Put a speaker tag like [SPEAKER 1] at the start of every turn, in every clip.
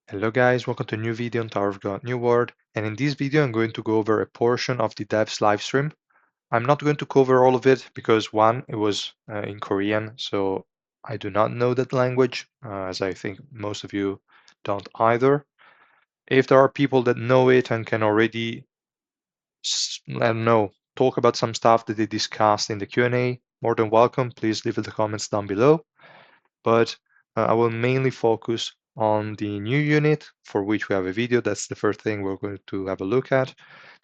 [SPEAKER 1] Hello guys, welcome to a new video on Tower of God New World, and in this video I'm going to go over a portion of the devs live stream. I'm not going to cover all of it because one, it was in Korean, so I do not know that language, as I think most of you don't either. If there are people that know it and can already, I don't know, talk about some stuff that they discussed in the Q&A, more than welcome. Please leave the comments down below. But I will mainly focus on the new unit for which we have a video. That's the first thing we're going to have a look at.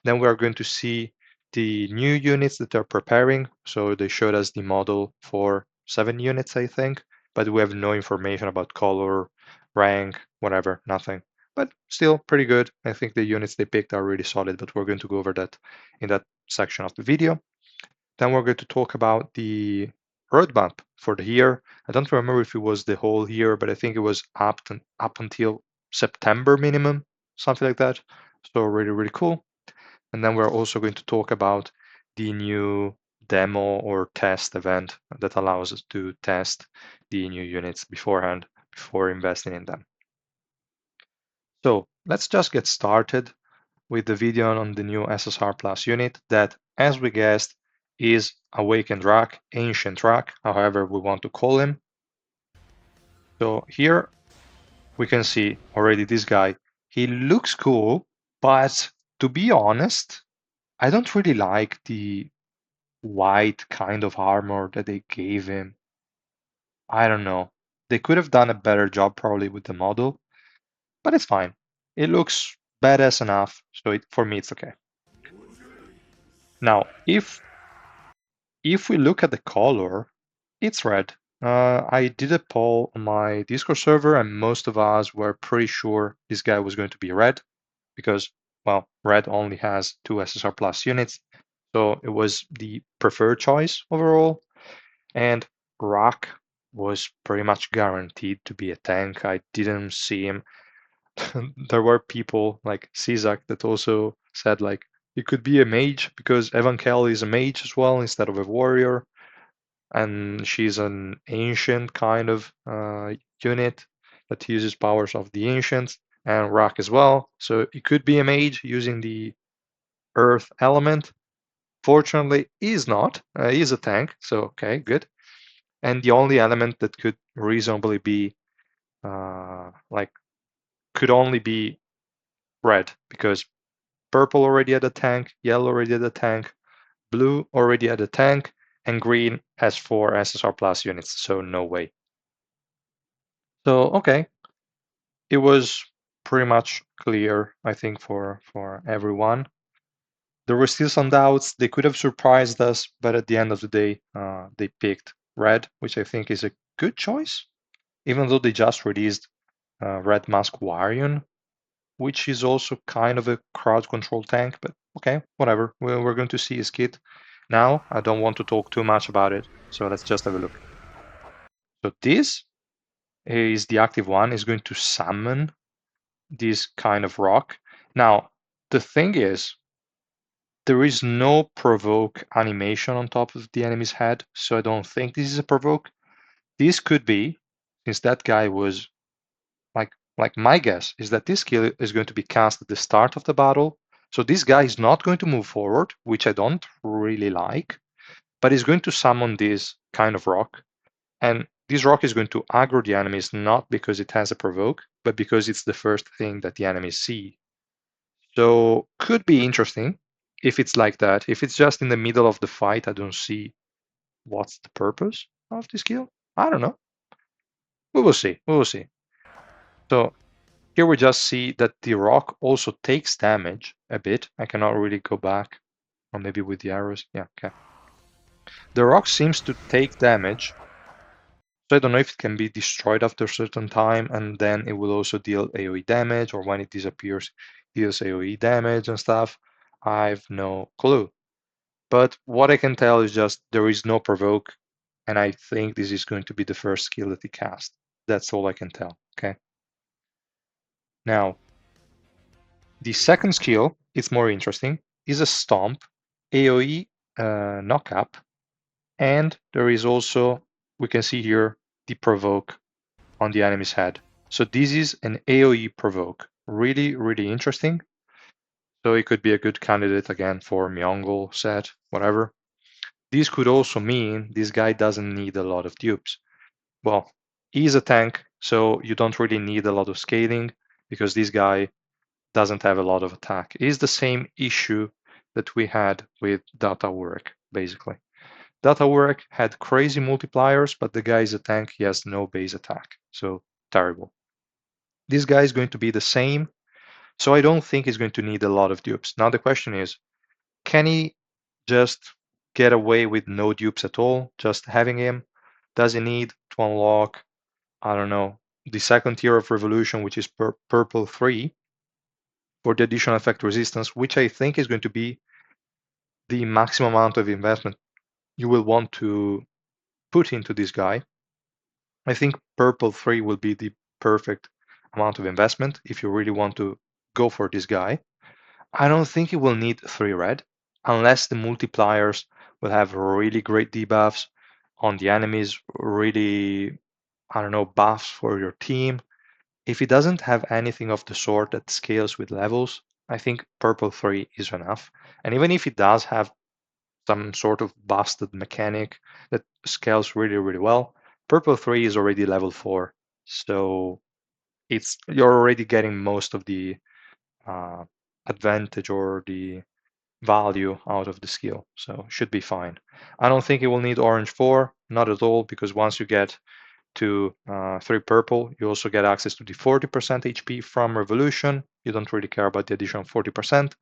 [SPEAKER 1] Then we are going to see the new units that they're preparing. So they showed us the model for 7 units, I think, but we have no information about color, rank, whatever, nothing. But still pretty good. I think the units they picked are really solid, but we're going to go over that in that section of the video. Then we're going to talk about the roadmap for the year. I don't remember if it was the whole year, but I think it was up until September minimum, something like that. So really, really cool. And then we're also going to talk about the new demo or test event that allows us to test the new units beforehand, before investing in them. So let's just get started with the video on the new SSR Plus unit that, as we guessed, is Awakened Rak, Ancient Rak, however we want to call him. So here we can see already this guy. He looks cool, but to be honest, I don't really like the white kind of armor that they gave him. I don't know. They could have done a better job probably with the model, but it's fine. It looks badass enough, so for me it's okay. Now, if we look at the color, it's red. I did a poll on my Discord server, and most of us were pretty sure this guy was going to be red because, well, red only has 2 SSR Plus units, so it was the preferred choice overall. And Rak was pretty much guaranteed to be a tank. I didn't see him. There were people like Cizak that also said like it could be a mage because Evan Kell is a mage as well instead of a warrior, and she's an ancient kind of unit that uses powers of the ancients, and Rak as well. So it could be a mage using the earth element. Fortunately, he's not. He's a tank, so okay, good. And the only element that could reasonably be like could only be red because purple already had a tank, yellow already had a tank, blue already had a tank, and green has 4 SSR Plus units, so no way. So, okay, it was pretty much clear, I think, for everyone. There were still some doubts. They could have surprised us, but at the end of the day, they picked red, which I think is a good choice, even though they just released Red Mask Warion, which is also kind of a crowd control tank, but okay, whatever. We're going to see his kit now. I don't want to talk too much about it, so let's just have a look. So this is the active one, is going to summon this kind of rock. Now, the thing is, there is no provoke animation on top of the enemy's head, so I don't think this is a provoke. This could be, since that guy was like my guess is that this skill is going to be cast at the start of the battle. So this guy is not going to move forward, which I don't really like, but he's going to summon this kind of rock. And this rock is going to aggro the enemies not because it has a provoke, but because it's the first thing that the enemies see. So could be interesting if it's like that. If it's just in the middle of the fight, I don't see what's the purpose of this skill. I don't know. We will see. We will see. So here we just see that the rock also takes damage a bit. I cannot really go back, or maybe with the arrows. Yeah, okay. The rock seems to take damage, so I don't know if it can be destroyed after a certain time, and then it will also deal AoE damage, or when it disappears, deals AoE damage and stuff. I've no clue. But what I can tell is just there is no provoke, and I think this is going to be the first skill that he casts. That's all I can tell, okay? Now, the second skill, it's more interesting, is a Stomp, AoE knock-up, and there is also, we can see here, the Provoke on the enemy's head. So this is an AoE provoke. Really, really interesting. So it could be a good candidate again for Myeongol set, whatever. This could also mean this guy doesn't need a lot of dupes. Well, he's a tank, so you don't really need a lot of scaling because this guy doesn't have a lot of attack. It's the same issue that we had with Data Work, basically. Data Work had crazy multipliers, but the guy is a tank, he has no base attack. So terrible. This guy is going to be the same, so I don't think he's going to need a lot of dupes. Now the question is, can he just get away with no dupes at all, just having him? Does he need to unlock, I don't know, the second tier of Revolution, which is purple 3, for the additional effect resistance, which I think is going to be the maximum amount of investment you will want to put into this guy. I think purple 3 will be the perfect amount of investment if you really want to go for this guy. I don't think you will need 3 red unless the multipliers will have really great debuffs on the enemies, really, I don't know, buffs for your team. If it doesn't have anything of the sort that scales with levels, I think purple 3 is enough. And even if it does have some sort of busted mechanic that scales really, really well, purple 3 is already level 4. So you're already getting most of the uh, advantage or the value out of the skill, so should be fine. I don't think it will need orange 4, not at all, because once you get to 3 purple, you also get access to the 40% HP from Revolution. You don't really care about the additional 40%.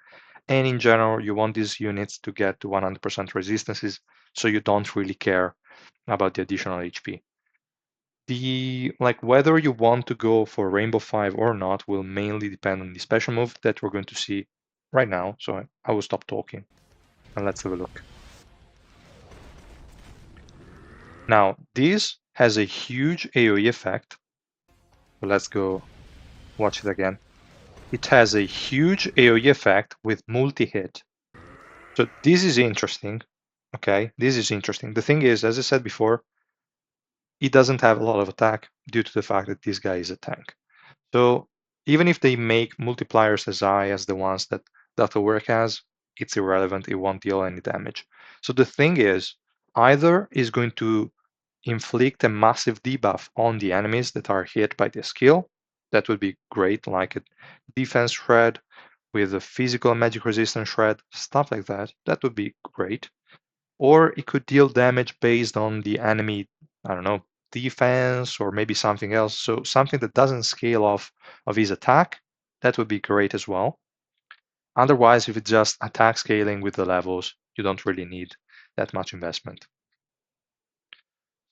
[SPEAKER 1] And in general, you want these units to get to 100% resistances, so you don't really care about the additional HP. Whether you want to go for Rainbow 5 or not will mainly depend on the special move that we're going to see right now. So I will stop talking and let's have a look. Now, this has a huge AoE effect. So let's go watch it again. It has a huge AoE effect with multi-hit. So this is interesting. Okay, this is interesting. The thing is, as I said before, it doesn't have a lot of attack due to the fact that this guy is a tank. So even if they make multipliers as high as the ones that Data Work has, it's irrelevant. It won't deal any damage. So the thing is, either is going to inflict a massive debuff on the enemies that are hit by the skill. That would be great, like a defense shred with a physical and magic resistance shred, stuff like that. That would be great. Or it could deal damage based on the enemy, I don't know, defense or maybe something else. So something that doesn't scale off of his attack, that would be great as well. Otherwise, if it's just attack scaling with the levels, you don't really need that much investment.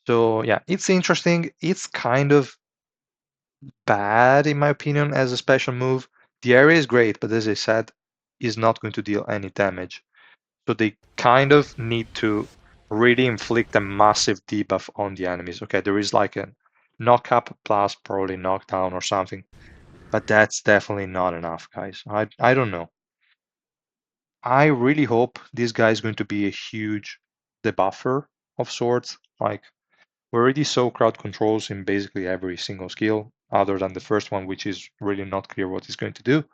[SPEAKER 1] So yeah, it's interesting. It's kind of bad in my opinion as a special move. The area is great, but as I said, is not going to deal any damage. So they kind of need to really inflict a massive debuff on the enemies. Okay, there is like a knock up plus probably knockdown or something, but that's definitely not enough, guys. I don't know. I really hope this guy is going to be a huge debuffer of sorts. Like we already saw crowd controls in basically every single skill, other than the first one, which is really not clear what he's going to do.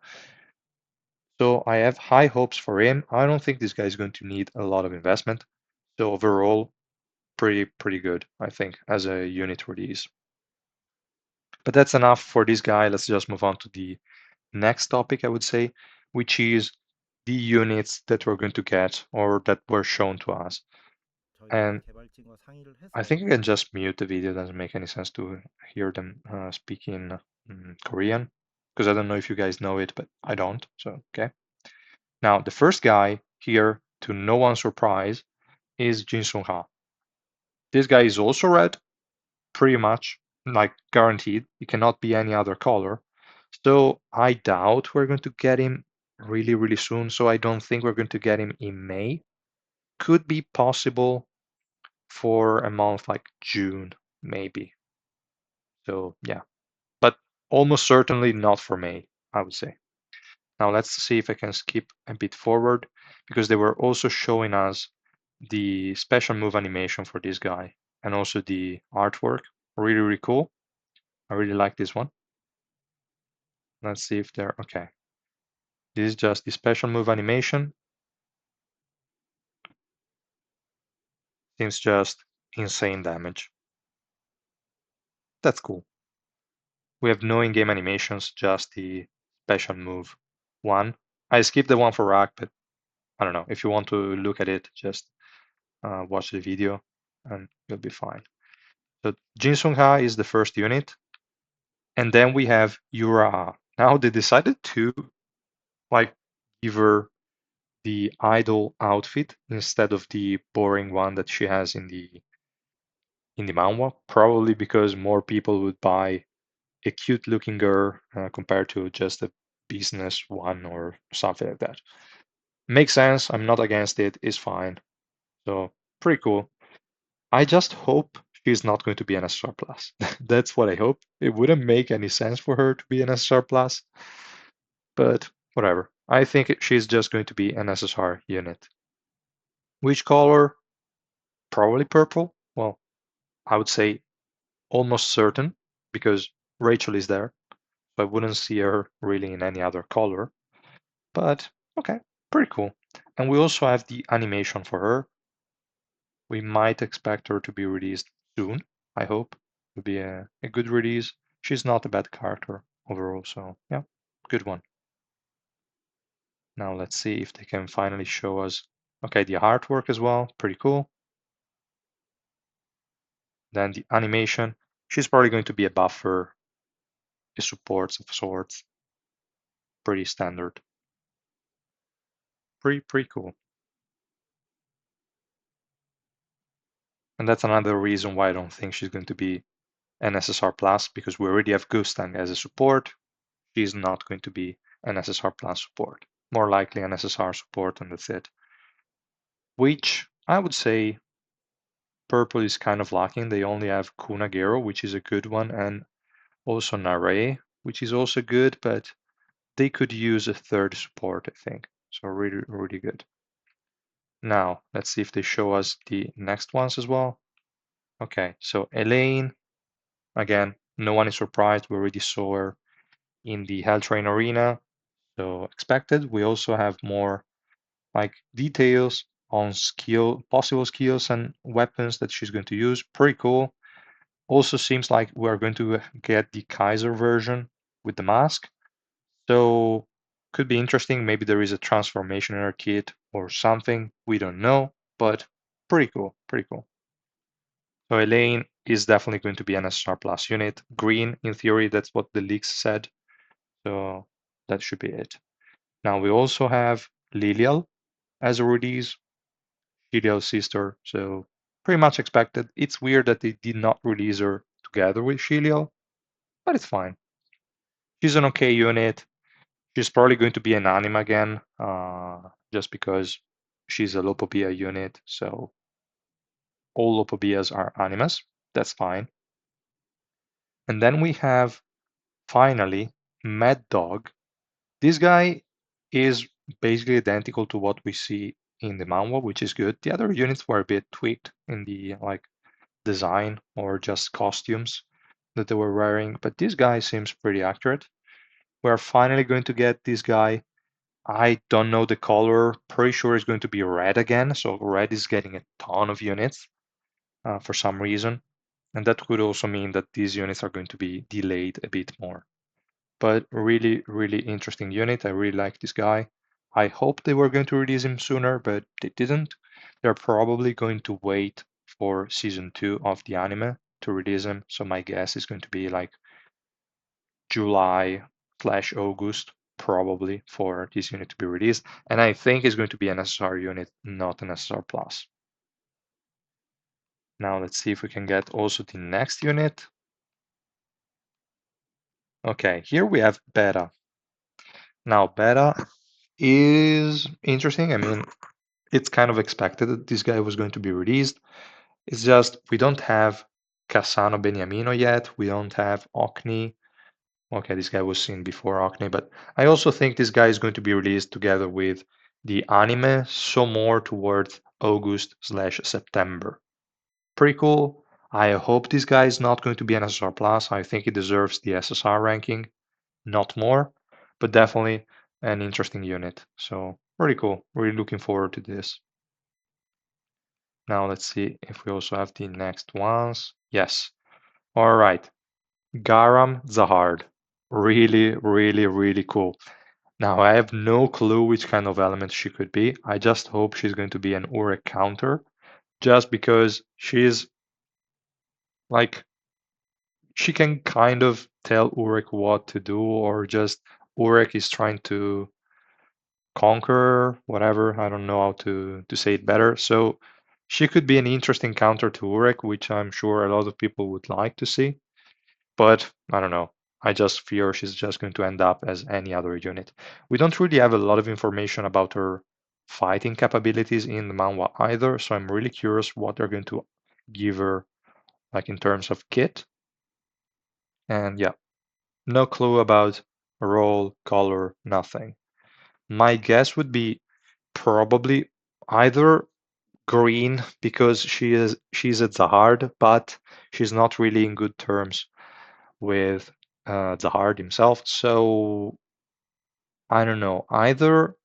[SPEAKER 1] So I have high hopes for him. I don't think this guy is going to need a lot of investment. So overall, pretty good, I think, as a unit release. But that's enough for this guy. Let's just move on to the next topic, I would say, which is the units that we're going to get or that were shown to us. And I think I can just mute the video. It doesn't make any sense to hear them speak in Korean, because I don't know if you guys know it, but I don't. So, okay. Now, the first guy here, to no one's surprise, is Jinsung Ha. This guy is also red, pretty much, like guaranteed. It cannot be any other color. So I doubt we're going to get him really, really soon. So I don't think we're going to get him in May. Could be possible for a month like June, maybe. So yeah, but almost certainly not for May, I would say. Now let's see if I can skip a bit forward because they were also showing us the special move animation for this guy and also the artwork. Really, really cool. I really like this one. Let's see if they're okay. This is just the special move animation. Seems just insane damage. That's cool. We have no in-game animations, just the special move one. I skipped the one for Rak, but I don't know. If you want to look at it, just watch the video and you'll be fine. So Jinsung Ha is the first unit. And then we have Yura Ha. Now they decided to like give her the idol outfit instead of the boring one that she has in the manhwa, probably because more people would buy a cute looking girl compared to just a business one or something like that. Makes sense. I'm not against it. It's fine. So pretty cool. I just hope she's not going to be an SR plus. That's what I hope. It wouldn't make any sense for her to be an SR plus, but whatever. I think she's just going to be an SSR unit. Which color? Probably purple. Well, I would say almost certain because Rachel is there. So I wouldn't see her really in any other color. But okay, pretty cool. And we also have the animation for her. We might expect her to be released soon, I hope. It will be a good release. She's not a bad character overall, so yeah, good one. Now let's see if they can finally show us, okay, the artwork as well, pretty cool. Then the animation, she's probably going to be a buffer, a support of sorts, pretty standard. Pretty cool. And that's another reason why I don't think she's going to be an SSR plus, because we already have Gustang as a support. She's not going to be an SSR plus support. More likely an SSR support, and that's it. Which I would say purple is kind of lacking. They only have Kunagero, which is a good one, and also Nare, which is also good, but they could use a third support, I think. So really, really good. Now, let's see if they show us the next ones as well. Okay, so Elaine, again, no one is surprised. We already saw her in the Hell Train Arena, so expected. We also have more like details on possible skills and weapons that she's going to use. Pretty cool. Also seems like we're going to get the Kaiser version with the mask. So could be interesting. Maybe there is a transformation in her kit or something. We don't know, but pretty cool. Pretty cool. So Elaine is definitely going to be an SR plus unit. Green, in theory, that's what the leaks said. So that should be it. Now we also have Lilial as a release, Lilial's sister. So pretty much expected. It's weird that they did not release her together with Shilial, but it's fine. She's an okay unit. She's probably going to be an anime again, just because she's a Po Bia unit. So all Po Bias are animes. That's fine. And then we have finally Mad Dog. This guy is basically identical to what we see in the manhwa, which is good. The other units were a bit tweaked in the like design or just costumes that they were wearing, but this guy seems pretty accurate. We're finally going to get this guy. I don't know the color. Pretty sure it's going to be red again. So red is getting a ton of units for some reason. And that could also mean that these units are going to be delayed a bit more. But really, really interesting unit. I really like this guy. I hope they were going to release him sooner, but they didn't. They're probably going to wait for season 2 of the anime to release him. So my guess is going to be like July/August, probably, for this unit to be released. And I think it's going to be an SSR unit, not an SSR plus. Now let's see if we can get also the next unit. Okay, here we have Beta. Now Beta is interesting. I mean, it's kind of expected that this guy was going to be released. It's just we don't have Cassano Beniamino yet. We don't have Okni. Okay, this guy was seen before Okni, but I also think this guy is going to be released together with the anime, so more towards August/September. Pretty cool. I hope this guy is not going to be an SSR plus. I think he deserves the SSR ranking, not more. but definitely an interesting unit. So pretty cool. Really looking forward to this. Now let's see if we also have the next ones. Yes. All right. Garam Zahard. Really, really, really cool. Now I have no clue which kind of element she could be. I just hope she's going to be an Urek counter, just because she's like she can kind of tell Urek what to do, or just Urek is trying to conquer whatever. I don't know how to say it better. So she could be an interesting counter to Urek, which I'm sure a lot of people would like to see. But I don't know. I just fear she's just going to end up as any other unit. We don't really have a lot of information about her fighting capabilities in the manhwa either, so I'm really curious what they're going to give her, like in terms of kit. And yeah, no clue about role, color, nothing. My guess would be probably either green because she's at Zahard, but she's not really in good terms with Zahard himself. So I don't know, either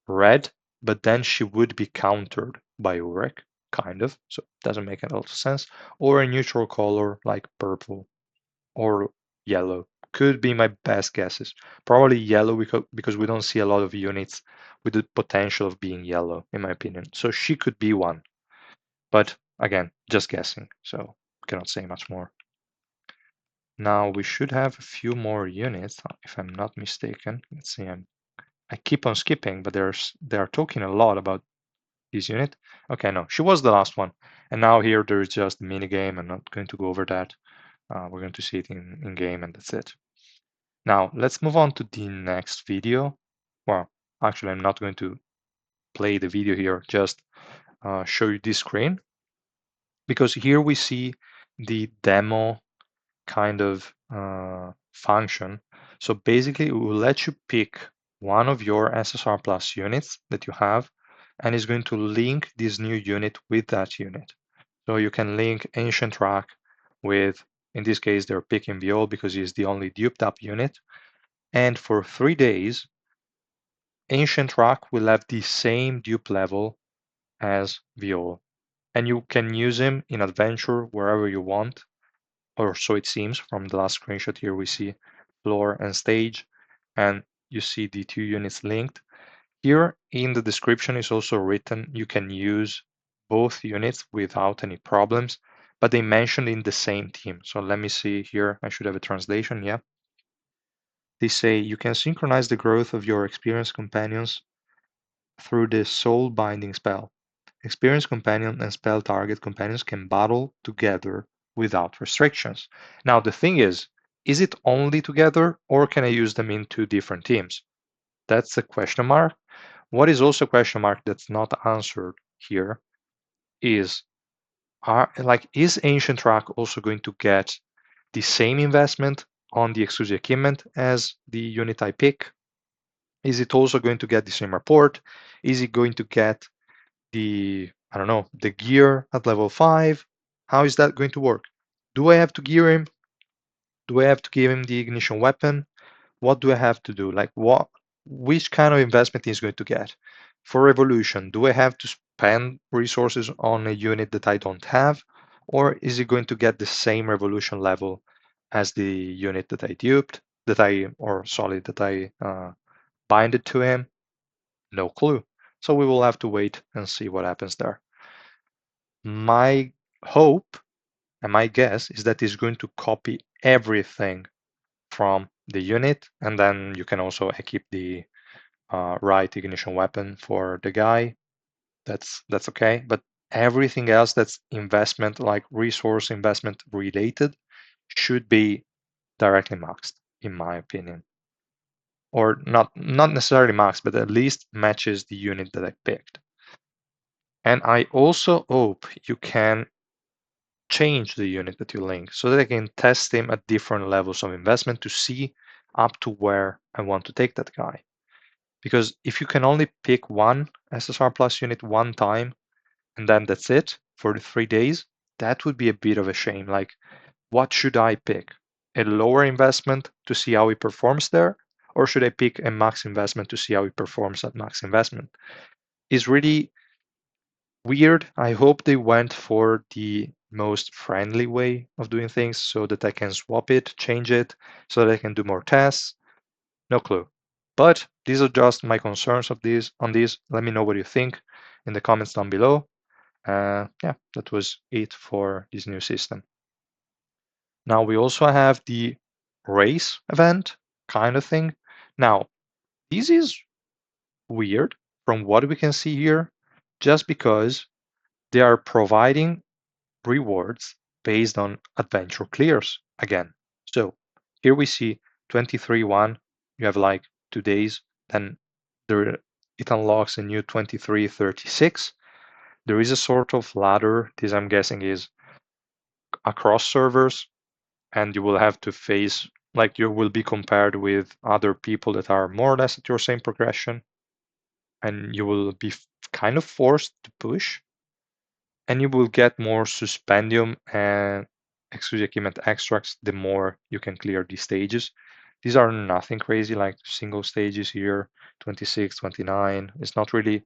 [SPEAKER 1] red, but then she would be countered by Urek, kind of. So it doesn't make a lot of sense. Or a neutral color like purple or yellow. Could be my best guesses. Probably yellow because we don't see a lot of units with the potential of being yellow, in my opinion. So she could be one. But again, just guessing. So cannot say much more. Now we should have a few more units, if I'm not mistaken. Let's see. I keep on skipping, but they are talking a lot about this unit. Okay, no, she was the last one. And now here there is just a mini game. I'm not going to go over that. We're going to see it in game, and that's it. Now let's move on to the next video. Well, actually, I'm not going to play the video here, just show you this screen, because here we see the demo kind of function. So basically, it will let you pick one of your SSR Plus units that you have, and it's going to link this new unit with that unit. So you can link Ancient Rak with, in this case, they're picking Viol because he's the only duped up unit. And for 3 days, Ancient Rak will have the same dupe level as Viol. And you can use him in adventure wherever you want, or so it seems from the last screenshot. Here we see floor and stage, and you see the 2 units linked. Here in the description is also written you can use both units without any problems, but they mentioned in the same team. So let me see here. I should have a translation. Yeah. They say you can synchronize the growth of your experienced companions through the soul binding spell. Experienced companion and spell target companions can battle together without restrictions. Now, the thing is it only together, or can I use them in 2 different teams? That's a question mark. What is also a question mark that's not answered here is, is Ancient Rak also going to get the same investment on the exclusive equipment as the unit I pick? Is it also going to get the same report? Is it going to get the, I don't know, the gear at level 5? How is that going to work? Do I have to gear him? Do I have to give him the ignition weapon? What do I have to do? Like which kind of investment is going to get? For Revolution, do I have to spend resources on a unit that I don't have? Or is it going to get the same Revolution level as the unit that I duped, that I binded to him? No clue. So we will have to wait and see what happens there. My hope and my guess is that it's going to copy everything from the unit, and then you can also equip the right ignition weapon for the guy. That's okay. But everything else that's investment, like resource investment related, should be directly maxed, in my opinion. Or not necessarily maxed, but at least matches the unit that I picked. And I also hope you can change the unit that you link so that I can test him at different levels of investment to see up to where I want to take that guy. Because if you can only pick one SSR Plus unit one time and then that's it for the 3 days, that would be a bit of a shame. Like, what should I pick? A lower investment to see how he performs there, or should I pick a max investment to see how it performs at max investment? It's really weird. I hope they went for the most friendly way of doing things so that I can swap it, change it, so that I can do more tests. No clue. But these are just my concerns of this on this. Let me know what you think in the comments down below. Yeah, that was it for this new system. Now we also have the race event kind of thing. Now, this is weird from what we can see here, just because they are providing rewards based on adventure clears again. So here we see 23-1, you have like 2 days, then there it unlocks a new 23-36. There is a sort of ladder, this I'm guessing is across servers, and you will have to face, like you will be compared with other people that are more or less at your same progression, and you will be kind of forced to push, and you will get more suspendium and exclusive achievement extracts the more you can clear these stages. These are nothing crazy, like single stages here, 26, 29. It's not really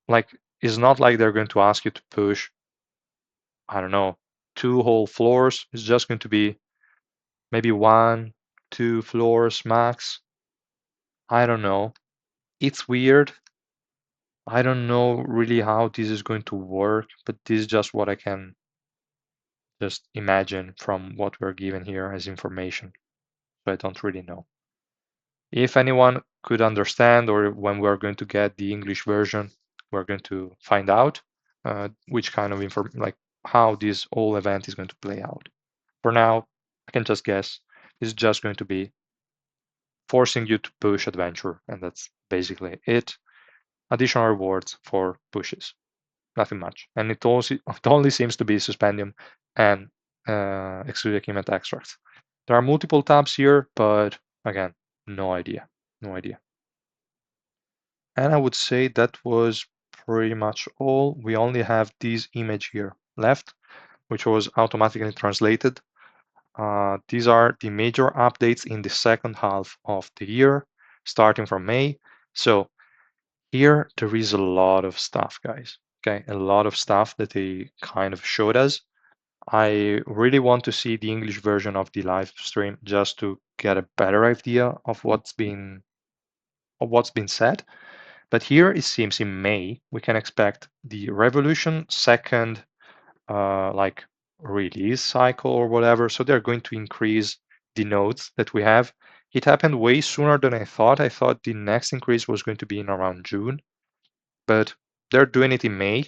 [SPEAKER 1] like, it's not like they're going to ask you to push, I don't know, 2 whole floors. It's just going to be maybe 1, 2 floors max. I don't know. It's weird. I don't know really how this is going to work, but this is just what I can just imagine from what we're given here as information. So I don't really know. If anyone could understand, or when we're going to get the English version, we're going to find out which kind of like how this whole event is going to play out. For now, I can just guess it's just going to be forcing you to push adventure, and that's basically it. Additional rewards for pushes, nothing much. And it only seems to be suspendium and exclusive achievement extracts. There are multiple tabs here, but again, no idea. No idea. And I would say that was pretty much all. We only have this image here left, which was automatically translated. These are the major updates in the second half of the year, starting from May. So here there is a lot of stuff, guys. Okay, a lot of stuff that they kind of showed us. I really want to see the English version of the live stream just to get a better idea of what's been said. But here it seems in May we can expect the Revolution second like release cycle or whatever. So they're going to increase the nodes that we have. It happened way sooner than I thought. I thought the next increase was going to be in around June, but they're doing it in May.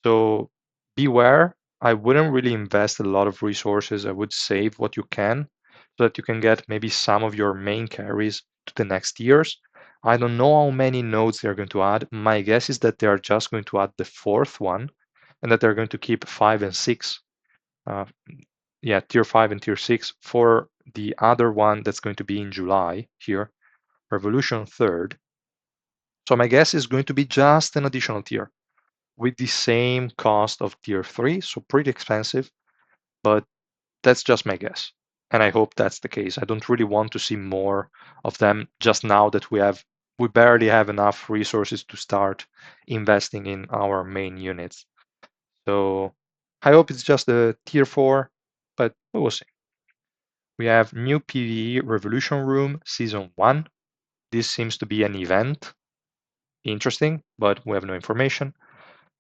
[SPEAKER 1] So beware. I wouldn't really invest a lot of resources. I would save what you can so that you can get maybe some of your main carries to the next years. I don't know how many nodes they're going to add. My guess is that they are just going to add the 4th one, and that they're going to keep 5 and 6. Yeah, tier 5 and tier 6 for the other one that's going to be in July here, Revolution 3rd. So my guess is going to be just an additional tier with the same cost of tier 3, so pretty expensive, but that's just my guess. And I hope that's the case. I don't really want to see more of them just now that we barely have enough resources to start investing in our main units. So I hope it's just a tier 4, but we will see. We have new PvE Revolution Room Season 1. This seems to be an event. Interesting, but we have no information.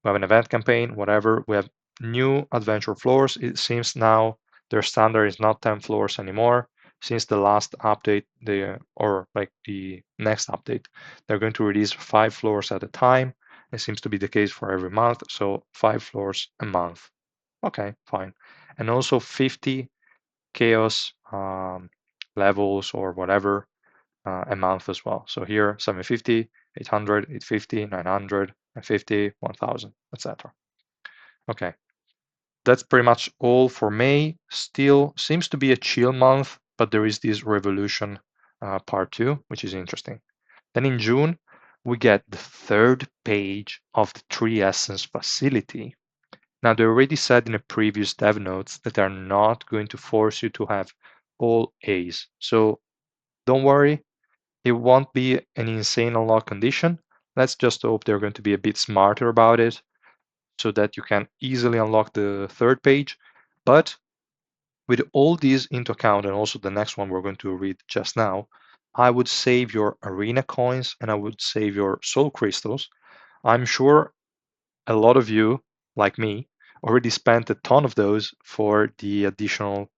[SPEAKER 1] We have an event campaign, whatever. We have new adventure floors. It seems now their standard is not 10 floors anymore. Since the last update, or like the next update, they're going to release 5 floors at a time. It seems to be the case for every month, so 5 floors a month. Okay, fine. And also 50 chaos levels or whatever a month as well. So here 750, 800, 850, 900, 950, 1000, etc. Okay, that's pretty much all for May. Still seems to be a chill month, but there is this revolution part 2, which is interesting. Then in June, we get the 3rd page of the 3 Essence facility. Now, they already said in the previous dev notes that they're not going to force you to have all A's. So Don't worry, it won't be an insane unlock condition. Let's just hope they're going to be a bit smarter about it so that you can easily unlock the third page. But with all these into account, and also the next one we're going to read just now, I would save your arena coins and I would save your soul crystals. I'm sure a lot of you, like me, already spent a ton of those for the additional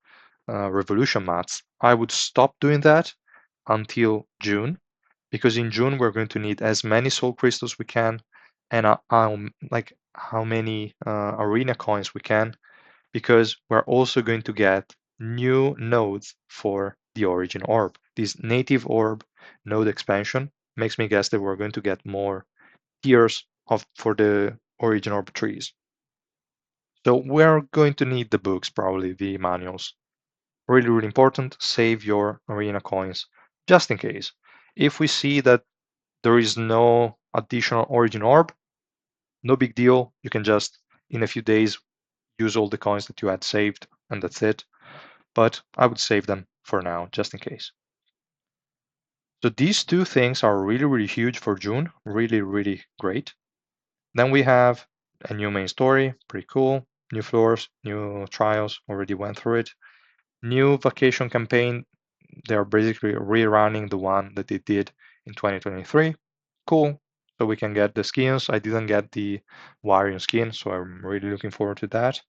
[SPEAKER 1] revolution mats. I would stop doing that until June, because in June we're going to need as many soul crystals we can, and like how many arena coins we can, because we're also going to get new nodes for the origin orb. This native orb node expansion makes me guess that we're going to get more tiers for the origin orb trees. So we're going to need the books, probably the manuals. Really, really important, save your arena coins just in case. If we see that there is no additional origin orb, no big deal. You can just, in a few days, use all the coins that you had saved, and that's it. But I would save them for now, just in case. So these two things are really, really huge for June. Really, really great. Then we have a new main story, pretty cool. New floors, new trials, already went through it. New vacation campaign, they're basically rerunning the one that they did in 2023. Cool. So we can get the skins. I didn't get the Warrior skin, so I'm really looking forward to that.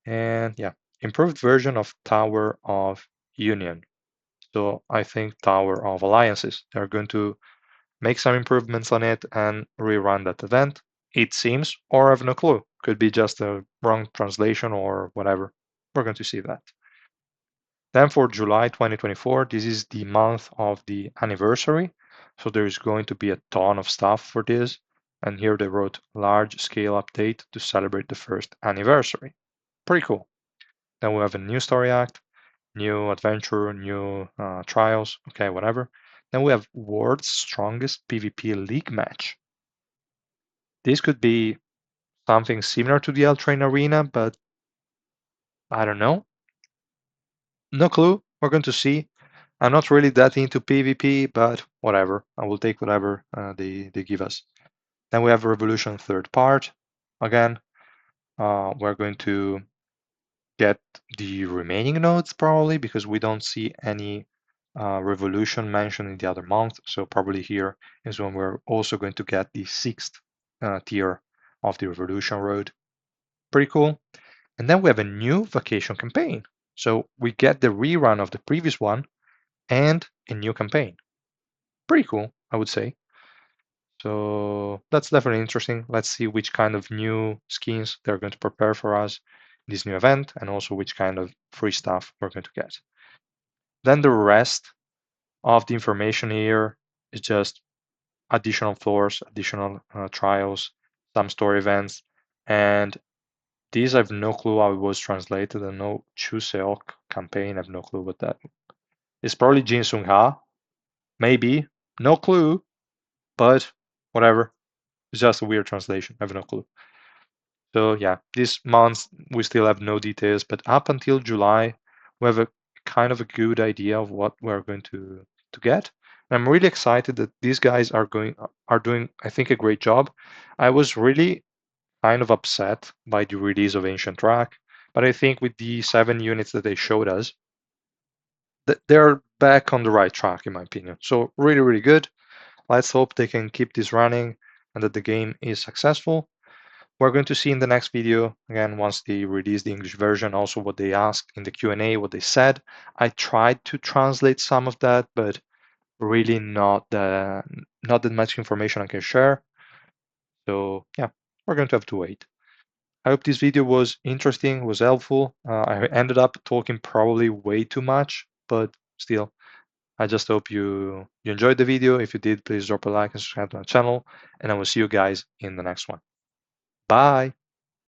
[SPEAKER 1] And yeah, improved version of Tower of Union. So I think Tower of Alliances. They're going to make some improvements on it and rerun that event. It seems, or I have no clue. Could be just a wrong translation or whatever. We're going to see that. Then for July 2024, this is the month of the anniversary. So there is going to be a ton of stuff for this. And here they wrote large scale update to celebrate the first anniversary. Pretty cool. Then we have a new story act, new adventure, new trials, okay, whatever. Then we have world's strongest PvP league match. This could be something similar to the L Train Arena, but I don't know. No clue. We're going to see. I'm not really that into PvP, but whatever. I will take whatever they give us. Then we have Revolution third part. Again, we're going to get the remaining nodes probably because we don't see any Revolution mentioned in the other month. So probably here is when we're also going to get the sixth tier of the Revolution road. Pretty cool. And then we have a new vacation campaign. So we get the rerun of the previous one and a new campaign. Pretty cool, I would say. So that's definitely interesting. Let's see which kind of new skins they're going to prepare for us in this new event, and also which kind of free stuff we're going to get. Then the rest of the information here is just additional floors, additional trials, some story events, and these I have no clue how it was translated. I know Chuseok campaign, I have no clue what that is. It's probably Jinsung Ha, maybe, no clue, but whatever. It's just a weird translation. I have no clue. So yeah, this month we still have no details, but up until July, we have a kind of a good idea of what we're going to get. And I'm really excited that these guys are doing, I think, a great job. I was really kind of upset by the release of Ancient Rak, but I think with the 7 units that they showed us, that they're back on the right track, in my opinion. So really, really good. Let's hope they can keep this running and that the game is successful. We're going to see in the next video, again, once they release the English version, also what they asked in the Q&A, what they said. I tried to translate some of that, but really not that much information I can share. So yeah, we're going to have to wait. I hope this video was interesting, was helpful. I ended up talking probably way too much, but still, I just hope you enjoyed the video. If you did, please drop a like and subscribe to my channel, and I will see you guys in the next one. Bye!